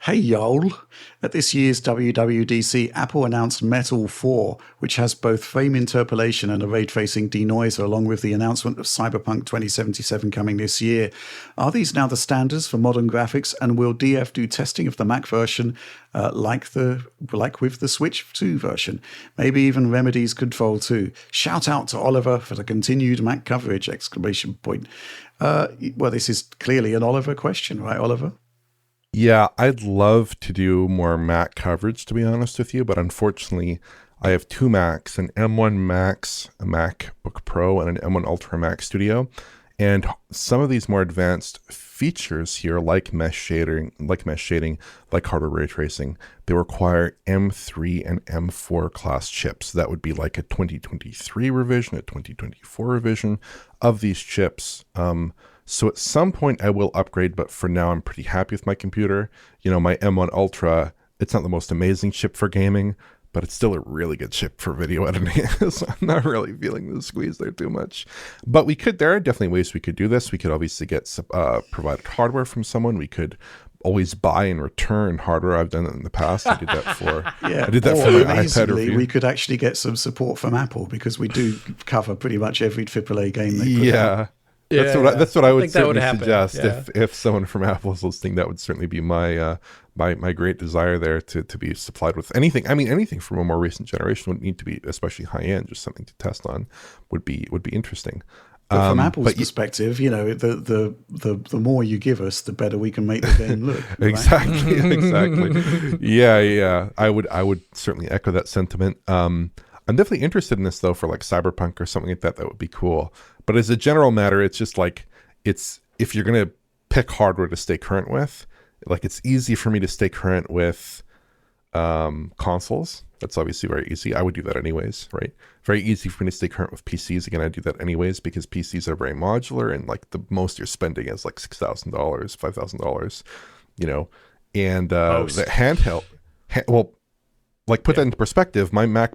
Hey y'all! At this year's WWDC, Apple announced Metal 4, which has both frame interpolation and a ray-tracing denoiser, along with the announcement of Cyberpunk 2077 coming this year. Are these now the standards for modern graphics, and will DF do testing of the Mac version like with the Switch 2 version? Maybe even Remedy's Control 2. Shout out to Oliver for the continued Mac coverage! Well, this is clearly an Oliver question, right, Oliver? Yeah, I'd love to do more Mac coverage, to be honest with you, but unfortunately, I have two Macs, an M1 Max, a MacBook Pro, and an M1 Ultra Mac Studio, and some of these more advanced features here, like mesh shading, like hardware ray tracing, they require M3 and M4 class chips. That would be like a 2023 revision, a 2024 revision of these chips. So at some point I will upgrade, but for now I'm pretty happy with my computer. You know, my M1 Ultra, it's not the most amazing chip for gaming, but it's still a really good chip for video editing. So I'm not really feeling the squeeze there too much. But there are definitely ways we could do this. We could obviously get provided hardware from someone. We could always buy and return hardware. I've done it in the past. I did that for my iPad review. We could actually get some support from Apple, because we do cover pretty much every AAA game they put out. That's what I would certainly suggest. Yeah. If someone from Apple is listening, that would certainly be my my great desire there to be supplied with anything. I mean, anything from a more recent generation would need to be especially high end. Just something to test on would be interesting. But from Apple's perspective, you know, the more you give us, the better we can make the game look. Right? Exactly. Yeah. I would certainly echo that sentiment. I'm definitely interested in this though, for like Cyberpunk or something like that. That would be cool. But as a general matter, it's just like, if you're going to pick hardware to stay current with, like it's easy for me to stay current with consoles. That's obviously very easy. I would do that anyways, right? Very easy for me to stay current with PCs. Again, I do that anyways because PCs are very modular, and like the most you're spending is like $6,000, $5,000, you know, and the handheld, put that into perspective. My Mac,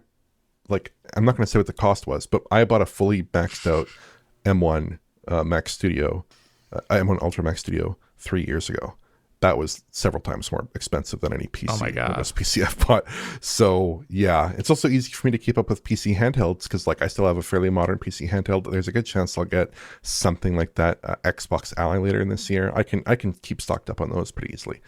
like, I'm not going to say what the cost was, but I bought a fully maxed out M1 Mac Studio, M1 Ultra Mac Studio 3 years ago. That was several times more expensive than any PC. Oh my God. PC I've bought. So yeah, it's also easy for me to keep up with PC handhelds because like I still have a fairly modern PC handheld. There's a good chance I'll get something like that Xbox Ally later in this year. I can keep stocked up on those pretty easily,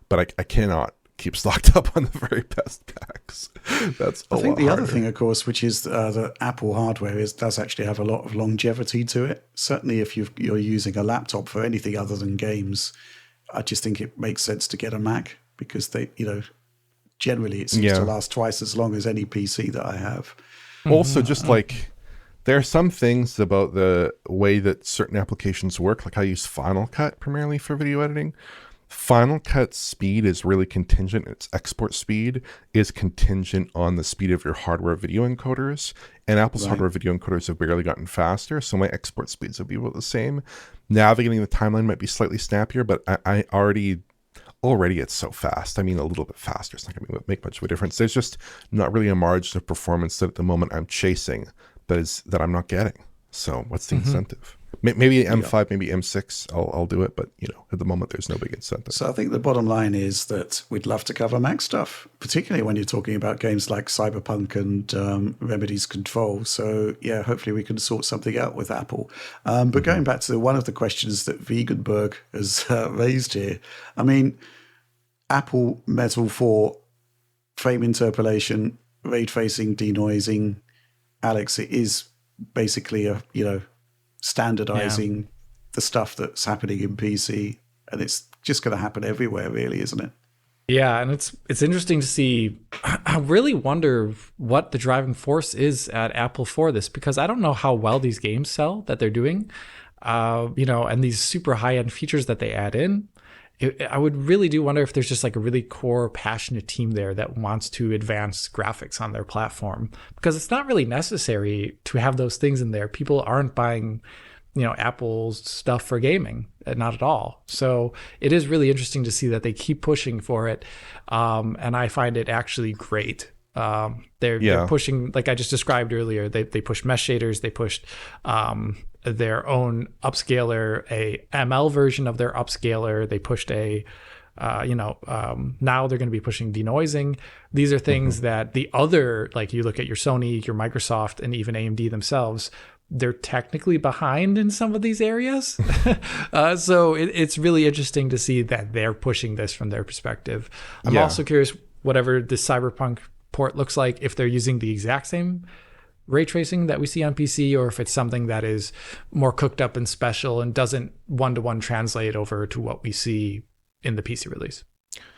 but I cannot keep stocked up on the very best packs. That's I think the other thing, of course, which is the Apple hardware does actually have a lot of longevity to it. Certainly if you're using a laptop for anything other than games, I just think it makes sense to get a Mac because they, you know, generally it seems to last twice as long as any PC that I have. Also, just like there are some things about the way that certain applications work. Like I use Final Cut primarily for video editing. Final Cut speed is really contingent. Its export speed is contingent on the speed of your hardware video encoders. And Apple's hardware video encoders have barely gotten faster, so my export speeds will be about the same. Navigating the timeline might be slightly snappier, but I already it's so fast. I mean, a little bit faster. It's not going to make much of a difference. There's just not really a margin of performance that at the moment I'm chasing that I'm not getting. So what's the incentive? Maybe M5, maybe M6, I'll do it. But, you know, at the moment, there's no big incentive. So I think the bottom line is that we'd love to cover Mac stuff, particularly when you're talking about games like Cyberpunk and Remedy's Control. So, yeah, hopefully we can sort something out with Apple. But going back to one of the questions that Veganberg has raised here, I mean, Apple Metal 4, frame interpolation, ray tracing, denoising, Alex, it is basically standardizing the stuff that's happening in PC, and it's just going to happen everywhere, really, isn't it? Yeah, and it's interesting to see. I really wonder what the driving force is at Apple for this, because I don't know how well these games sell that they're doing, and these super high-end features that they add in. I would really do wonder if there's just like a really core, passionate team there that wants to advance graphics on their platform, because it's not really necessary to have those things in there. People aren't buying, Apple's stuff for gaming, not at all. So it is really interesting to see that they keep pushing for it. And I find it actually great. They're pushing, like I just described earlier, they push mesh shaders, they pushed their own upscaler, a ML version of their upscaler. They pushed a Now they're going to be pushing denoising. These are things that the other, like you look at your Sony, your Microsoft, and even AMD themselves, they're technically behind in some of these areas. So it's really interesting to see that they're pushing this from their perspective. I'm also curious, whatever the Cyberpunk port looks like, if they're using the exact same ray tracing that we see on PC, or if it's something that is more cooked up and special and doesn't one-to-one translate over to what we see in the PC release.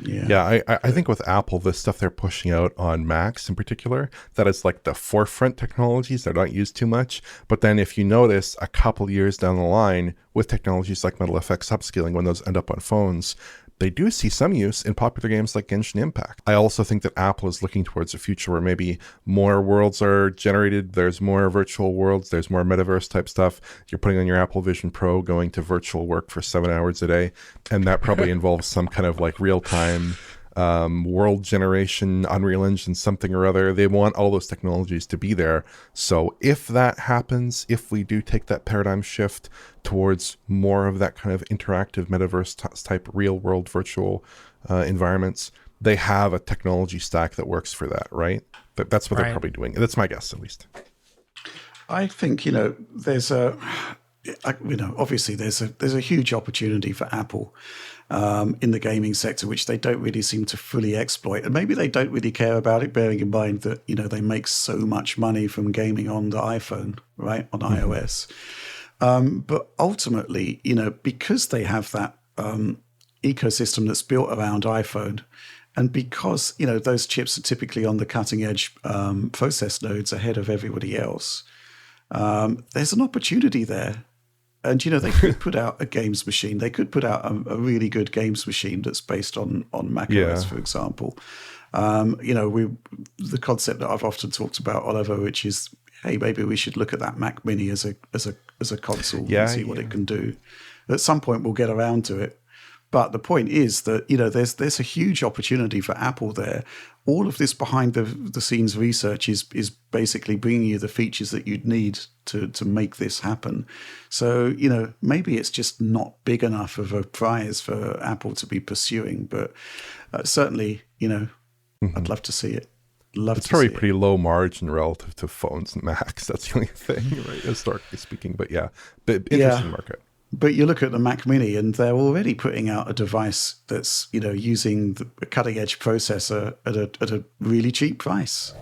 I think with Apple, the stuff they're pushing out on Macs in particular, that is like the forefront technologies. They're not used too much. But then if you notice a couple years down the line with technologies like Metal FX upscaling, when those end up on phones, they do see some use in popular games like Genshin Impact. I also think that Apple is looking towards a future where maybe more worlds are generated. There's more virtual worlds. There's more metaverse type stuff. You're putting on your Apple Vision Pro, going to virtual work for 7 hours a day. And that probably involves some kind of like real-time world generation, Unreal Engine, something or other. They want all those technologies to be there. So if that happens, if we do take that paradigm shift towards more of that kind of interactive metaverse type real world virtual environments, they have a technology stack that works for that, right? That's what they're probably doing. That's my guess, at least. I think, there's obviously there's a huge opportunity for Apple in the gaming sector, which they don't really seem to fully exploit. And maybe they don't really care about it, bearing in mind that, they make so much money from gaming on the iPhone, right, on iOS. But ultimately, because they have that ecosystem that's built around iPhone, and because, those chips are typically on the cutting edge process nodes ahead of everybody else, there's an opportunity there. And, they could put out a games machine. They could put out a really good games machine that's based on macOS, for example. The concept that I've often talked about, Oliver, which is, hey, maybe we should look at that Mac Mini as a console and see what it can do. At some point, we'll get around to it. But the point is that, there's a huge opportunity for Apple there. All of this behind the scenes research is basically bringing you the features that you'd need to make this happen. So, maybe it's just not big enough of a prize for Apple to be pursuing. But certainly, I'd love to see it. It's probably pretty low margin relative to phones and Macs. That's the only thing, right? Historically speaking. But interesting market. But you look at the Mac Mini, and they're already putting out a device that's, using a cutting edge processor at a really cheap price.